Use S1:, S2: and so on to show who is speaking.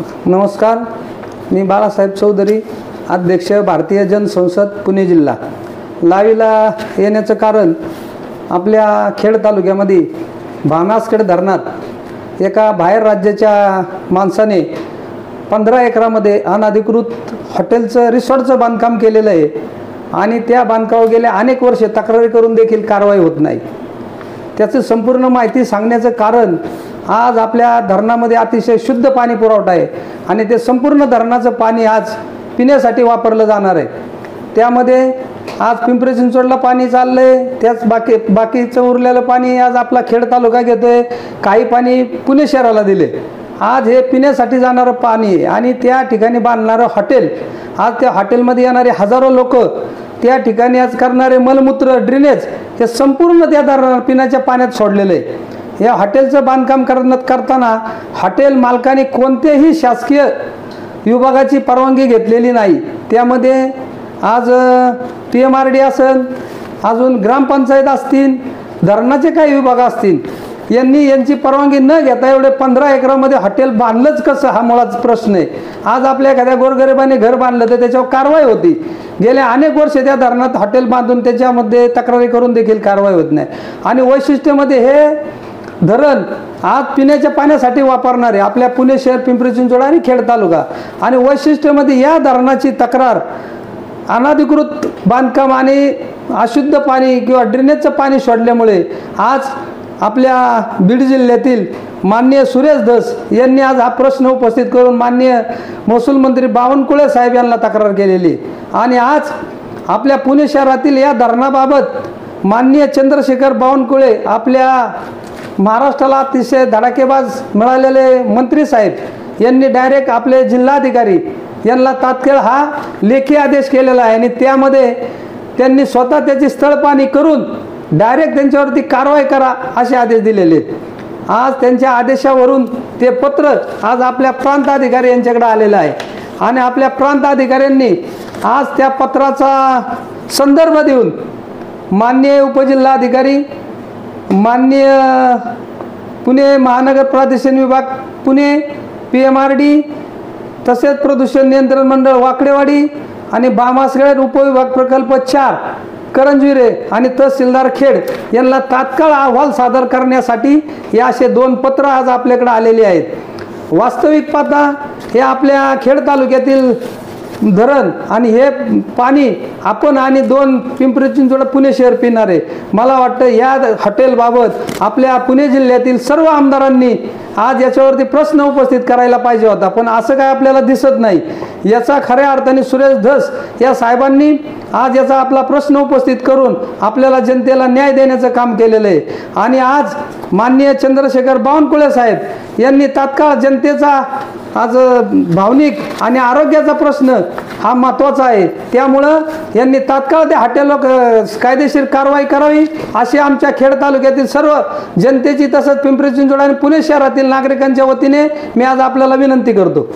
S1: नमस्कार, मी बाळासाहेब चौधरी, अध्यक्ष भारतीय जनसंसद पुणे जिल्हा. लाईव्हला येण्याचं कारण आपल्या खेड तालुक्यामध्ये भानासखेड धरणात एका बाहेर राज्याच्या माणसाने 15 एकरामध्ये अनधिकृत हॉटेलचं रिसॉर्टचं बांधकाम केलेलं आहे आणि त्या बांधकामावर गेले अनेक वर्षे तक्रारी करून देखील कारवाई होत नाही. त्याची संपूर्ण माहिती सांगण्याचं कारण आज आपल्या धरणामध्ये अतिशय शुद्ध पाणी पुरवठा आहे आणि ते संपूर्ण धरणाचं पाणी आज पिण्यासाठी वापरलं जाणार आहे. त्यामध्ये आज पिंपरी चिंचवडला पाणी चाललंय, त्याच बाकीचं उरलेलं पाणी आज आपला खेड तालुका घेतोय, काही पाणी पुणे शहराला दिले. आज हे पिण्यासाठी जाणारं पाणी आहे आणि त्या ठिकाणी बांधणारं हॉटेल, आज त्या हॉटेलमध्ये येणारे हजारो लोक, त्या ठिकाणी आज करणारे मलमूत्र ड्रेनेज हे संपूर्ण त्या धरणात पिण्याच्या पाण्यात सोडलेलं आहे. या हॉटेलचं बांधकाम करताना हॉटेल मालकाने कोणत्याही शासकीय विभागाची परवानगी घेतलेली नाही. त्यामध्ये आज PMRD असेल, अजून ग्रामपंचायत असतील, धरणाचे काही विभाग असतील, यांची परवानगी न घेता एवढे 15 एकरामध्ये हॉटेल बांधलंच कसं, हा मुळात प्रश्न आहे. आज आपल्या एखाद्या गोरगरिबाने घर बांधलं तर त्याच्यावर कारवाई होती. गेल्या अनेक वर्ष त्या धरणात हॉटेल बांधून त्याच्यामध्ये तक्रारी करून देखील कारवाई होत नाही. आणि वैशिष्ट्यामध्ये हे धरण आज पिण्याच्या पाण्यासाठी वापरणारे आपल्या पुणे शहर, पिंपरी चिंचवड आणि खेड तालुका. आणि वैशिष्ट्यामध्ये या धरणाची तक्रार अनधिकृत बांधकाम आणि अशुद्ध पाणी किंवा ड्रेनेजचं पाणी सोडल्यामुळे आज आपल्या बीड जिल्ह्यातील माननीय सुरेश धस यांनी आज हा प्रश्न उपस्थित करून माननीय महसूल मंत्री बावनकुळे साहेब यांना तक्रार केलेली. आणि आज आपल्या पुणे शहरातील या धरणाबाबत माननीय चंद्रशेखर बावनकुळे, आपल्या महाराष्ट्राला अतिशय धडाकेबाज मिळालेले मंत्री साहेब यांनी डायरेक्ट आपले जिल्हाधिकारी यांना तात्काळ हा लेखी आदेश केलेला आहे आणि त्यामध्ये त्यांनी स्वतः त्याची स्थळपाहणी करून डायरेक्ट त्यांच्यावरती कारवाई करा असे आदेश दिलेले. आज त्यांच्या आदेशावरून ते पत्र आज आपल्या प्रांत अधिकारी यांच्याकडे आलेलं आहे आणि आपल्या प्रांत अधिकाऱ्यांनी आज त्या पत्राचा संदर्भ देऊन माननीय उपजिल्हाधिकारी, माननीय पुणे महानगर प्राधिकरण विभाग पुणे, PMRD, तसेच प्रदूषण नियंत्रण मंडळ वाकडेवाडी आणि भानासखेड उपविभाग प्रकल्प 4 करंजविरे आणि तहसीलदार खेड यांना तात्काळ अहवाल सादर करण्यासाठी हे असे 2 पत्र आज आपल्याकडे आलेले आहेत. वास्तविक पाहता हे आपल्या खेड तालुक्यातील धरण आणि हे पाणी आपण आणि 2 पिंपरी चिंचवड पुणे शहर पिणार आहे. मला वाटतं या हॉटेलबाबत आपल्या पुणे जिल्ह्यातील सर्व आमदारांनी आज याच्यावरती प्रश्न उपस्थित करायला पाहिजे होता, पण असं काय आपल्याला दिसत नाही. याचा खऱ्या अर्थाने सुरेश धस या साहेबांनी आज याचा आपला प्रश्न उपस्थित करून आपल्याला जनतेला न्याय देण्याचं काम केलेलं आहे. आणि आज माननीय चंद्रशेखर बावनकुळे साहेब यांनी तात्काळ जनतेचा आज भावनिक आणि आरोग्याचा प्रश्न हा महत्त्वाचा आहे, त्यामुळं यांनी तात्काळ त्या हॉटेलवर कायदेशीर कारवाई करावी अशी आमच्या खेड तालुक्यातील सर्व जनतेची, तसंच पिंपरी चिंचवड आणि पुणे शहरातील नागरिकांच्या वतीने मी आज आपल्याला विनंती करतो.